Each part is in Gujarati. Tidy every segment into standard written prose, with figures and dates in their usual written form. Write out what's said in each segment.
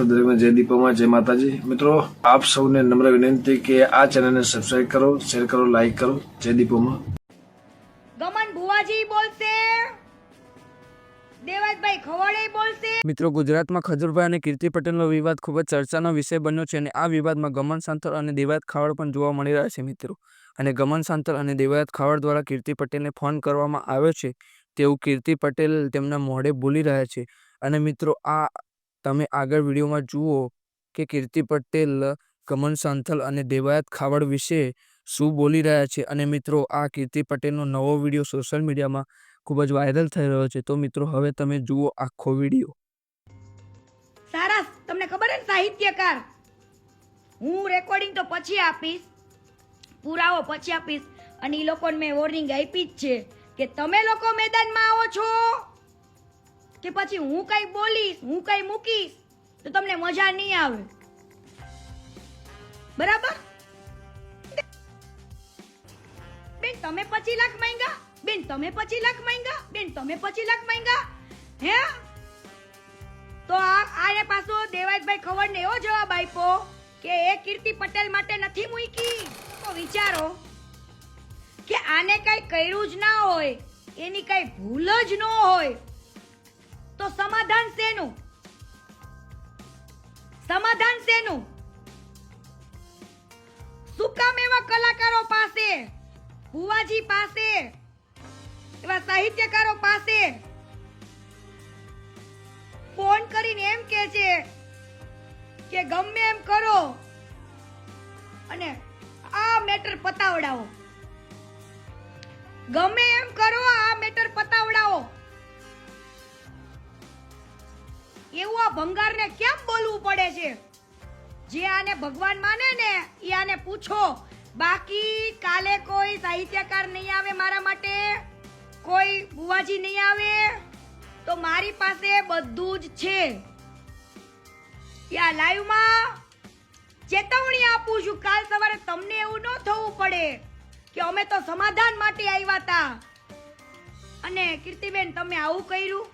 દરેકને જય દીપોમાં જય માતાજી। મિત્રો આપ સૌને નમ્ર વિનંતી કે આ ચેનલને સબસ્ક્રાઇબ કરો, શેર કરો, લાઈક કરો। જય દીપોમાં। ગમન ભુવાજી બોલશે, દેવાજભાઈ ખવડે બોલશે। મિત્રો, ગુજરાતમાં ખજૂરભાઈ અને કીર્તિ પટેલનો વિવાદ ખૂબ જ ચર્ચાનો વિષય બન્યો છે અને આ વિવાદમાં ગમન સાંતર અને દેવાયત ખાવડ પણ જોવા મળી રહ્યા છે મિત્રો। અને ગમન સાંતર અને દેવાયત ખાવડ દ્વારા કીર્તિ પટેલને ફોન કરવામાં આવ્યો છે તેવું કીર્તિ પટેલ તેમના મોઢે બોલી રહ્યા છે। અને મિત્રો, આ તમે આગળ વિડીયોમાં જુઓ કે કીર્તિ પટેલ ગમન સાંથલ અને દેવાયત ખાવડ વિશે શું બોલી રહ્યા છે। અને મિત્રો, આ કીર્તિ પટેલનો નવો વિડીયો સોશિયલ મીડિયામાં ખૂબ જ વાયરલ થઈ રહ્યો છે। તો મિત્રો, હવે તમે જુઓ આખો વિડીયો। સારા, તમને ખબર છે સાહિત્યકાર, હું રેકોર્ડિંગ તો પછી આપીશ, પુરાવો પછી આપીશ, અને એ લોકોને મેં વોર્નિંગ આપી જ છે કે તમે લોકો મેદાનમાં આવો છો કે પછી હું કઈ બોલીશ, હું કઈ મૂકીશ તો તમને મજા નહીં આવે, બરાબર? બેન તમે 25 લાખ માંગ્યા, બેન તમે 25 લાખ માંગ્યા, બેન તમે 25 લાખ માંગ્યા, હે? તો આને પાછો દેવાયતભાઈ ખવડને એવો જવાબ આપ્યો કે એ કીર્તિ પટેલ માટે નથી મૂકી। તો વિચારો કે આને કઈ કર્યું જ ના હોય, એની કઈ ભૂલ જ ન હોય, તો સમાધાન શેનું? સમાધાન શેનું? શું કામ એવા કલાકારો પાસે, ભુવાજી પાસે, એવા સાહિત્યકારો પાસે ફોન કરીને એમ કહે છે કે ગમે એમ કરો અને આ મેટર પતાવડાવો, ગમે એમ કરો આ મેટર પતાવડાવો। એવું આ ભંગારને કેમ બોલવું પડે છે? જે આને ભગવાન માને ને એ આને પૂછો। બાકી કાલે કોઈ સાહિત્યકાર નહીં આવે મારા માટે, કોઈ ભુવાજી નહીં આવે, તો મારી પાસે બધું જ છે। યા લાઈવમાં ચેતવણી આપું છું, કાલ સવારે તમને એવું ન થવું પડે કે અમે તો સમાધાન માટે આવ્યા હતા અને કીર્તિબેન તમે આવું કર્યું।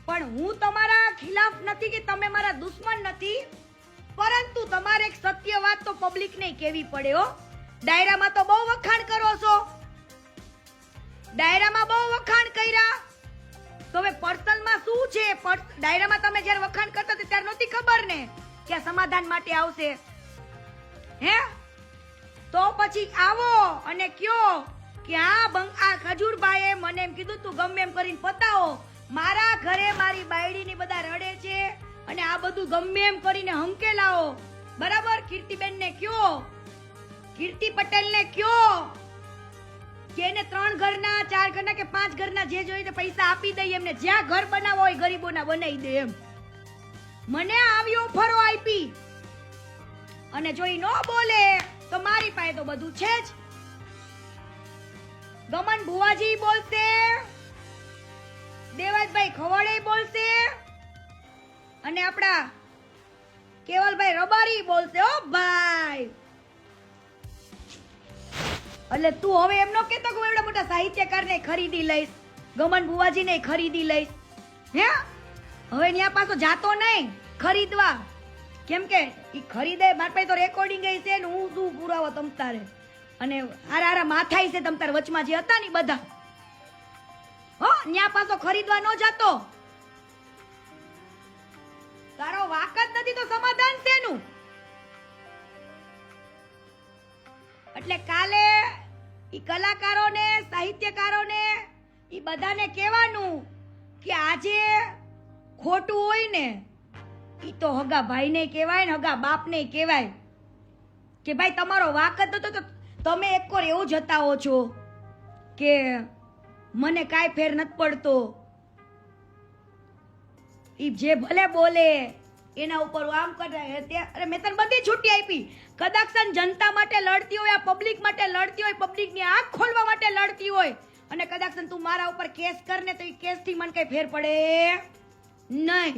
પણ હું તમારા ખિલાફ નથી કે તમે મારા દુશ્મન નથી, પરંતુ તમારે એક સત્ય વાત તો પબ્લિકને કહેવી પડે હો। ડાયરામાં તો બહુ વખાણ કરો છો, ડાયરામાં બહુ વખાણ કર્યા, તો હવે પર્સનલમાં શું છે? ડાયરામાં તમે જ્યારે વખાણ કરતા હતા ત્યારે નહોતી ખબર ને કે સમાધાન માટે આવશે, હે? તો પછી આવો અને કયો કે આ ખજૂરભાઈએ મને એમ કીધું તું ગમે એમ કરીને પતાવો, મારા ઘરે મારી બાયડીની બધા રડે છે અને આ બધું ગમે એમ કરીને હંકેલાવો, બરાબર? કીર્તિબેનને કયો, કીર્તિ પટેલને કયો કે એને 3 ઘરના, 4 ઘરના કે 5 ઘરના જે જોઈએ પૈસા આપી દઈએ, એમને જ્યાં ઘર બનાવવા હોય ગરીબોના બનાવી દે એમ। મને આવી ઓફરો આપી અને જો ઈ ન બોલે તો મારી પાસે તો બધું છે જ। ગમન ભુવાજી બોલશે, દેવાજભાઈ ખવડે બોલશે અને આપણા કેવલભાઈ રબારી બોલશે। ઓ ભાઈ, એટલે તું હવે એમ નો કહેતો કે એવડા મોટા સાહિત્યકારને ખરીદી લઈશ, ગમન ભુવાજીને ખરીદી લઈશ, હે? હવે ન્યા પાછો જાતો નહીં ખરીદવા, કેમ કે ઈ ખરીદે મારા પાસે તો રેકોર્ડિંગ છે ને હું શું પુરાવો તમ તારે, અને હારા માથાઈ છે તમ તારે વચમાં જે હતા ને બધા, હો? ન્યા પાછો ખરીદવા ન જાતો, તારો વાક જ નથી તો સમાધાન શેનું? એટલે કાલે ઈ કલાકારોને, સાહિત્યકારોને, ઈ બધાને કહેવાનું કે આજે ખોટું હોય ને ઈ તો હગા ભાઈને કહેવાય ને હગા બાપને કહેવાય કે ભાઈ તમારો વાક જ નતો, તો તમે એક વાર એવું જતાવો છો કે મને કાંઈ ફેર નથી પડતો, ઈ જે ભલે બોલે એના ઉપર આમ કરે। અરે મેં તને બધી છૂટી આપી, કદાચ જનતા માટે લડતી હોય, આ પબ્લિક માટે લડતી હોય, પબ્લિકની આંખ ખોલવા માટે લડતી હોય, અને કદાચ તું મારા ઉપર કેસ કરને તો એ કેસથી મને કઈ ફેર પડે નહીં।